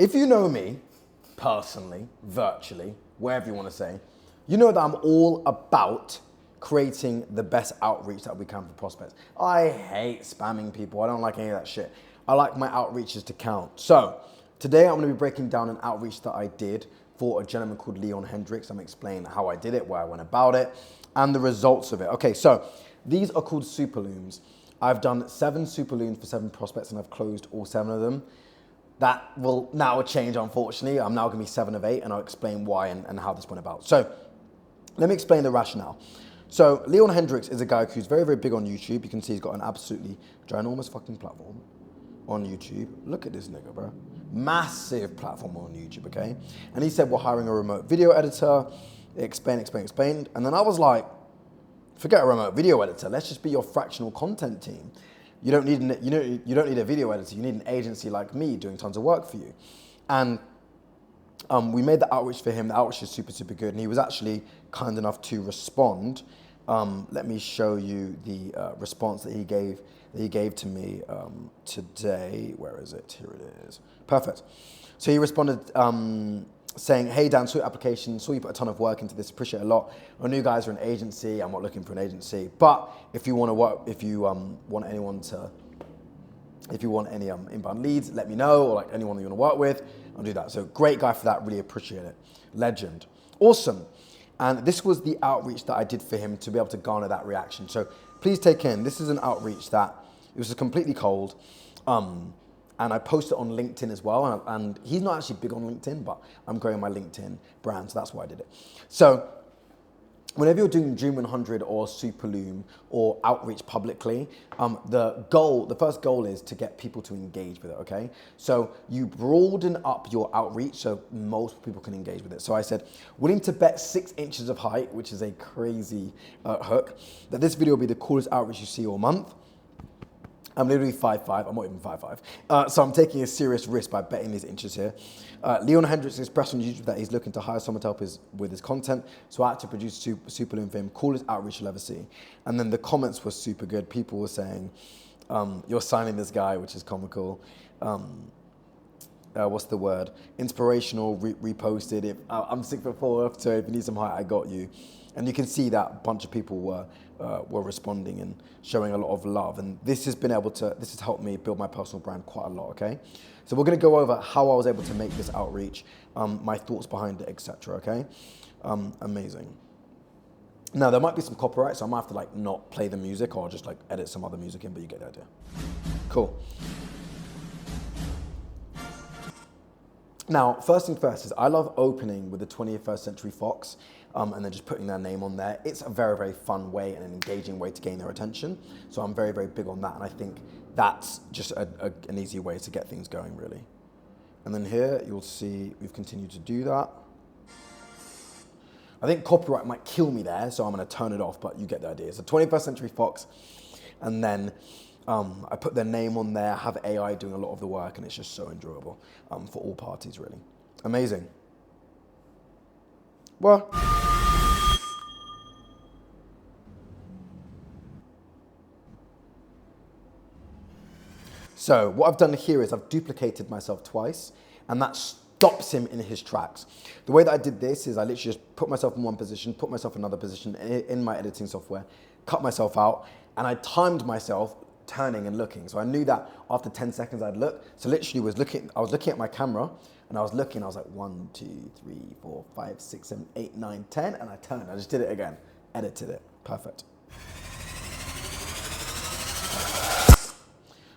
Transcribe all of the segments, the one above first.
If you know me, personally, virtually, wherever you want to say, you know that I'm all about creating the best outreach that we can for prospects. I hate spamming people. I don't like any of that shit. I like my outreaches to count. So today I'm going to be breaking down an outreach that I did for a gentleman called Leon Hendricks. I'm going to explain how I did it, where I went about it, and the results of it. Okay, so these are called superlooms. I've done 7 superlooms for 7 prospects and I've closed all 7 of them. That will now change, unfortunately. I'm now going to be 7 of 8, and I'll explain why and how this went about. So let me explain the rationale. So Leon Hendricks is a guy who's very, very big on YouTube. You can see he's got an absolutely ginormous fucking platform on YouTube. Look at this nigga, bro. Massive platform on YouTube, okay? And he said, we're hiring a remote video editor. Explained. And then I was like, forget a remote video editor. Let's just be your fractional content team. You don't need a video editor. You need an agency like me doing tons of work for you. And we made the outreach for him. The outreach is super, super good. And he was actually kind enough to respond. Let me show you the response that he gave to me today. Where is it? Here it is. Perfect. So he responded saying, hey Dan, saw your application, saw you put a ton of work into this, appreciate it a lot. I know you guys are an agency, I'm not looking for an agency, but if you want to work, if you want any inbound leads, let me know, or like anyone that you want to work with, I'll do that. So great guy for that, really appreciate it. Legend. Awesome. And this was the outreach that I did for him to be able to garner that reaction. So please take in, this is an outreach that it was completely cold. And I posted it on LinkedIn as well. And he's not actually big on LinkedIn, but I'm growing my LinkedIn brand, so that's why I did it. So whenever you're doing Dream 100 or Superloom or outreach publicly, the first goal is to get people to engage with it, okay? So you broaden up your outreach so most people can engage with it. So I said, willing to bet 6 inches of height, which is a crazy hook, that this video will be the coolest outreach you see all month. I'm literally 5'5", I'm not even 5'5". So I'm taking a serious risk by betting these inches here. Leon Hendricks expressed on YouTube that he's looking to hire someone to help with his content. So I had to produce Superloom for him, coolest outreach you'll ever see. And then the comments were super good. People were saying, you're signing this guy, which is comical. What's the word? Inspirational, reposted. I'm 6'4", so if you need some height, I got you. And you can see that a bunch of people were responding and showing a lot of love. And this has helped me build my personal brand quite a lot, okay? So we're gonna go over how I was able to make this outreach, my thoughts behind it, etc., okay? Amazing. Now, there might be some copyright, so I might have to like not play the music or just like edit some other music in, but you get the idea. Cool. Now, first thing first is I love opening with the 21st Century Fox and then just putting their name on there. It's a very, very fun way and an engaging way to gain their attention. So I'm very, very big on that. And I think that's just an easy way to get things going, really. And then here, you'll see we've continued to do that. I think copyright might kill me there, so I'm going to turn it off, but you get the idea. So 21st Century Fox, and then I put their name on there, have AI doing a lot of the work, and it's just so enjoyable for all parties, really. Amazing. Well, so what I've done here is I've duplicated myself twice, and that stops him in his tracks. The way that I did this is I literally just put myself in one position, put myself in another position in my editing software, cut myself out, and I timed myself turning and looking. So I knew that after 10 seconds I'd look. So literally I was looking at my camera and I was looking, I was like 1, 2, 3, 4, 5, 6, 7, 8, 9, 10, and I turned. I just did it again, edited it, perfect.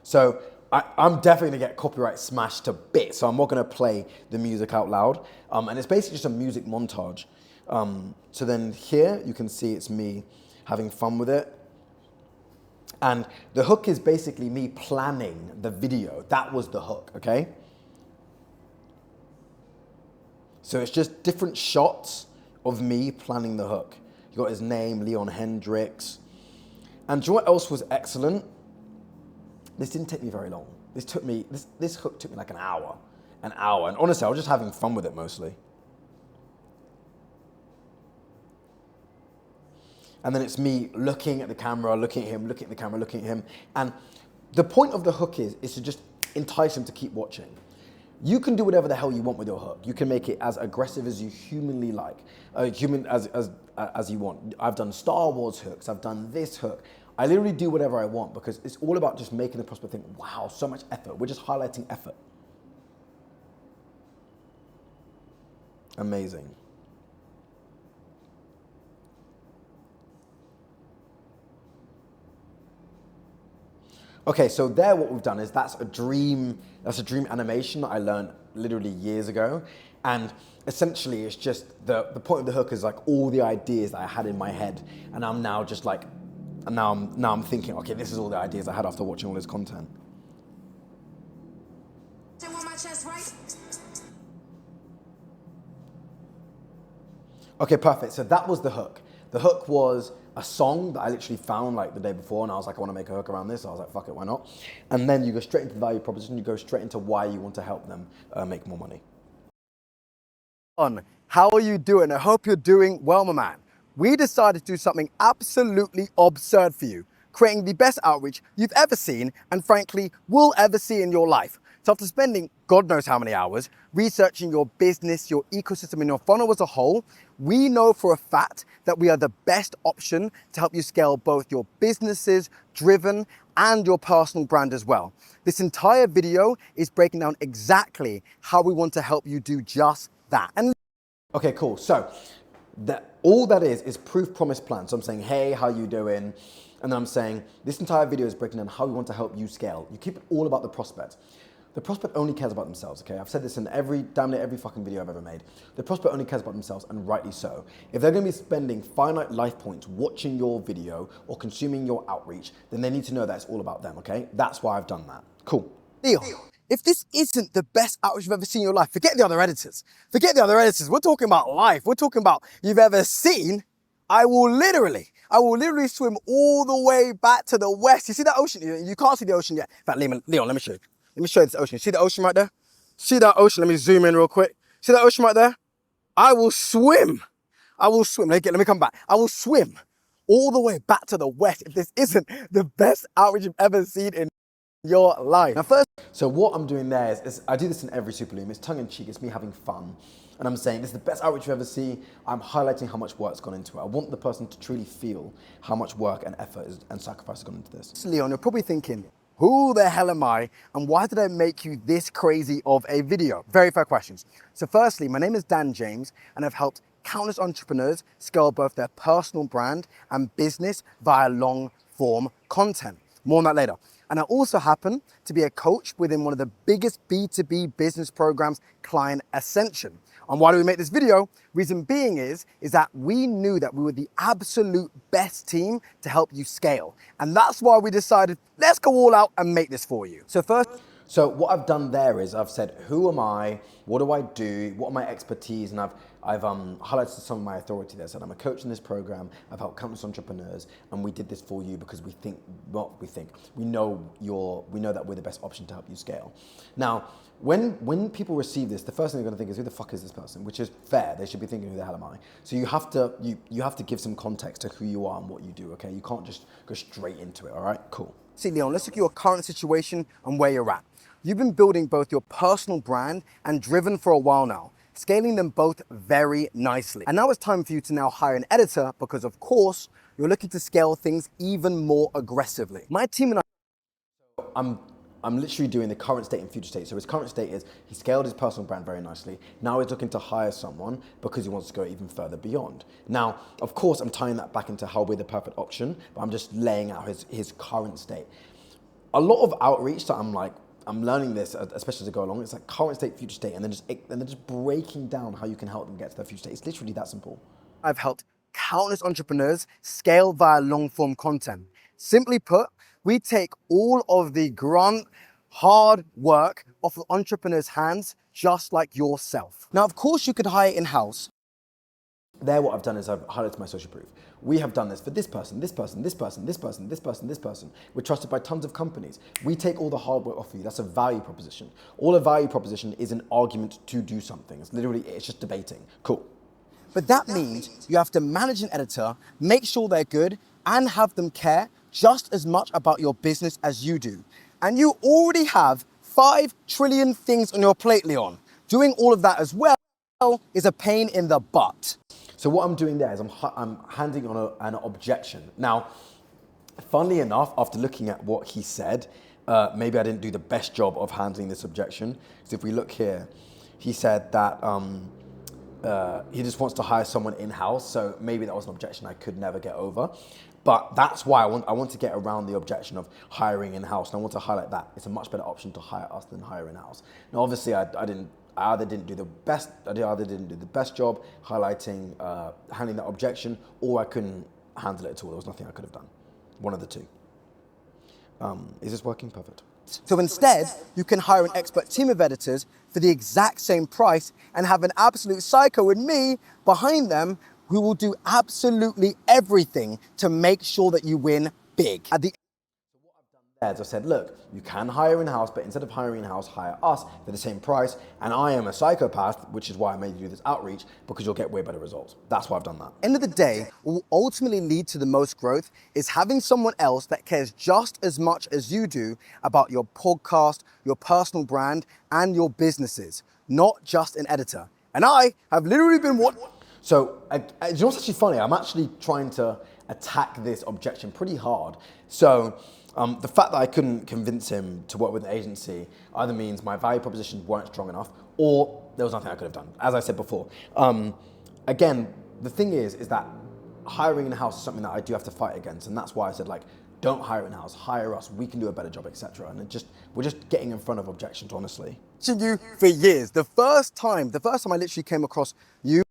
So I'm definitely gonna get copyright smashed to bits, so I'm not gonna play the music out loud. And it's basically just a music montage. So then here you can see it's me having fun with it. And the hook is basically me planning the video. That was the hook, okay? So it's just different shots of me planning the hook. You got his name, Leon Hendricks. And do you know what else was excellent? This didn't take me very long. This hook took me like an hour. And honestly, I was just having fun with it mostly. And then it's me looking at the camera, looking at him, looking at the camera, looking at him. And the point of the hook is to just entice him to keep watching. You can do whatever the hell you want with your hook. You can make it as aggressive as you humanly like, as you want. I've done Star Wars hooks. I've done this hook. I literally do whatever I want because it's all about just making the prospect think, wow, so much effort. We're just highlighting effort. Amazing. Okay, so there what we've done is that's a dream animation that I learned literally years ago. And essentially it's just the point of the hook is like all the ideas that I had in my head. And I'm now just like, and now I'm thinking, okay, this is all the ideas I had after watching all this content. Okay, perfect. So that was the hook. The hook was a song that I literally found like the day before, and I was like, I want to make a hook around this. So I was like, fuck it, why not? And then you go straight into the value proposition. You go straight into why you want to help them make more money. How are you doing? I hope you're doing well, my man. We decided to do something absolutely absurd for you, creating the best outreach you've ever seen and frankly will ever see in your life. So after spending God knows how many hours researching your business, your ecosystem, and your funnel as a whole, we know for a fact that we are the best option to help you scale both your businesses, driven, and your personal brand as well. This entire video is breaking down exactly how we want to help you do just that. And okay, cool. So all that is proof, promise, plan. So I'm saying, hey, how you doing? And then I'm saying, this entire video is breaking down how we want to help you scale. You keep it all about the prospect. The prospect only cares about themselves, okay? I've said this in damn near every fucking video I've ever made. The prospect only cares about themselves, and rightly so. If they're gonna be spending finite life points watching your video or consuming your outreach, then they need to know that it's all about them, okay? That's why I've done that. Cool. Leo, if this isn't the best outreach you've ever seen in your life, forget the other editors. Forget the other editors. We're talking about life. We're talking about you've ever seen. I will literally swim all the way back to the west. You see that ocean? You can't see the ocean yet. In fact, Leon, let me show you. Let me show you this ocean. See the ocean right there? See that ocean? Let me zoom in real quick. See that ocean right there? I will swim. Let me come back. I will swim all the way back to the west if this isn't the best outreach you've ever seen in your life. Now first, so what I'm doing there is I do this in every Super Loom. It's tongue in cheek. It's me having fun. And I'm saying, this is the best outreach you ever see. I'm highlighting how much work's gone into it. I want the person to truly feel how much work and effort and sacrifice has gone into this. Leon, you're probably thinking, who the hell am I and why did I make you this crazy of a video? Very fair questions. So firstly, my name is Dan James and I've helped countless entrepreneurs scale both their personal brand and business via long form content. More on that later. And I also happen to be a coach within one of the biggest B2B business programs, Client Ascension. And why do we make this video? Reason being is that we knew that we were the absolute best team to help you scale. And that's why we decided, let's go all out and make this for you. So what I've done there is I've said, who am I? What do I do? What are my expertise? And I've highlighted some of my authority there. I said, I'm a coach in this program. I've helped countless entrepreneurs, and we did this for you because we know that we're the best option to help you scale. Now, when people receive this, the first thing they're going to think is, who the fuck is this person? Which is fair. They should be thinking, who the hell am I? So you have to give some context to who you are and what you do. Okay, you can't just go straight into it. All right, cool. See, Leon, let's look at your current situation and where you're at. You've been building both your personal brand and driven for a while now, scaling them both very nicely. And now it's time for you to now hire an editor because, of course, you're looking to scale things even more aggressively. My team and I... I'm literally doing the current state and future state. So his current state is he scaled his personal brand very nicely. Now he's looking to hire someone because he wants to go even further beyond. Now, of course, I'm tying that back into how we're the perfect option, but I'm just laying out his current state. A lot of outreach that I'm learning this, especially as I go along, it's like current state, future state, and then just breaking down how you can help them get to their future state. It's literally that simple. I've helped countless entrepreneurs scale via long form content. Simply put, we take all of the grunt, hard work off of entrepreneurs' hands, just like yourself. Now, of course, you could hire in-house. There, what I've done is I've highlighted my social proof. We have done this for this person, this person, this person, this person, this person, this person. We're trusted by tons of companies. We take all the hard work off of you. That's a value proposition. All a value proposition is an argument to do something. It's just debating. Cool. But that means you have to manage an editor, make sure they're good, and have them care just as much about your business as you do. And you already have 5 trillion things on your plate, Leon. Doing all of that as well is a pain in the butt. So what I'm doing there is I'm handing on an objection. Now, funnily enough, after looking at what he said, maybe I didn't do the best job of handling this objection. Because if we look here, he said that he just wants to hire someone in-house. So maybe that was an objection I could never get over. But that's why I want to get around the objection of hiring in-house. And I want to highlight that it's a much better option to hire us than hire in-house. Now, obviously, I either didn't do the best job highlighting, handling that objection, or I couldn't handle it at all. There was nothing I could have done. One of the two. Is this working? Perfect. So instead, you can hire an expert team of editors for the exact same price and have an absolute psycho with me behind them who will do absolutely everything to make sure that you win big. At the As I said, look, you can hire in-house, but instead of hiring in-house, hire us for the same price. And I am a psychopath, which is why I made you do this outreach, because you'll get way better results. That's why I've done that. end of the day, what will ultimately lead to the most growth is having someone else that cares just as much as you do about your podcast, your personal brand, and your businesses, not just an editor. And I have literally been So, you know what's actually funny? I'm actually trying to attack this objection pretty hard. So, the fact that I couldn't convince him to work with an agency either means my value propositions weren't strong enough, or there was nothing I could have done. As I said before, again, the thing is that hiring in-house is something that I do have to fight against, and that's why I said, like, don't hire in-house, hire us, we can do a better job, etc. And we're just getting in front of objections, honestly. You for years. The first time I literally came across you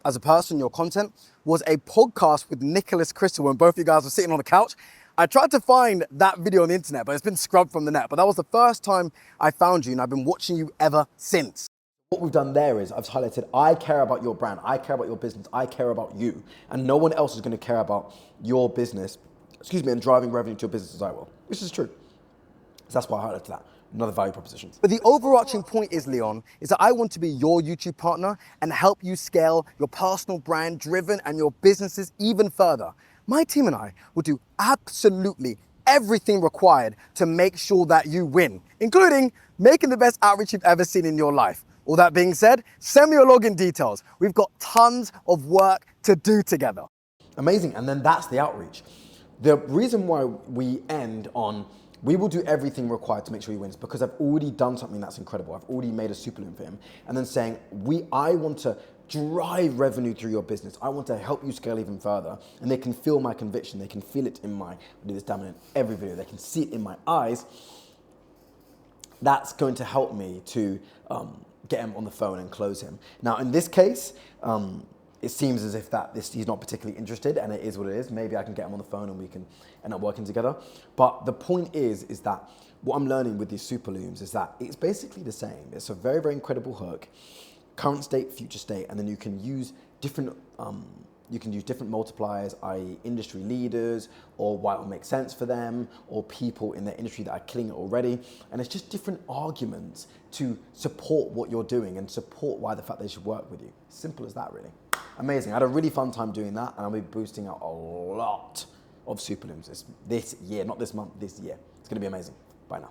as a person, your content, was a podcast with Nicholas Crystal when both of you guys were sitting on the couch. I tried to find that video on the internet, but it's been scrubbed from the net. But that was the first time I found you, and I've been watching you ever since. What we've done there is I've highlighted, I care about your brand, I care about your business, I care about you, and no one else is going to care about your business, and driving revenue to your business as I will, which is true. So that's why I highlighted that. Another value proposition. But the overarching point is, Leon, is that I want to be your YouTube partner and help you scale your personal brand driven and your businesses even further. My team and I will do absolutely everything required to make sure that you win, including making the best outreach you've ever seen in your life. All that being said, send me your login details. We've got tons of work to do together. Amazing, and then that's the outreach. The reason why we end on, we will do everything required to make sure he wins, because I've already done something that's incredible. I've already made a super loom for him. And then saying, I want to drive revenue through your business. I want to help you scale even further. And they can feel my conviction. They can feel it in I do this damn in every video. They can see it in my eyes. That's going to help me to get him on the phone and close him. Now, in this case, it seems as if he's not particularly interested, and it is what it is. Maybe I can get him on the phone and we can end up working together. But the point is that what I'm learning with these super looms is that it's basically the same. It's a very, very incredible hook, current state, future state, and then you can use different multipliers, i.e. industry leaders, or why it will make sense for them, or people in their industry that are killing it already. And it's just different arguments to support what you're doing and support why the fact they should work with you. Simple as that, really. Amazing. I had a really fun time doing that, and I'll be boosting out a lot of super looms this year, not this month, this year. It's going to be amazing. Bye now.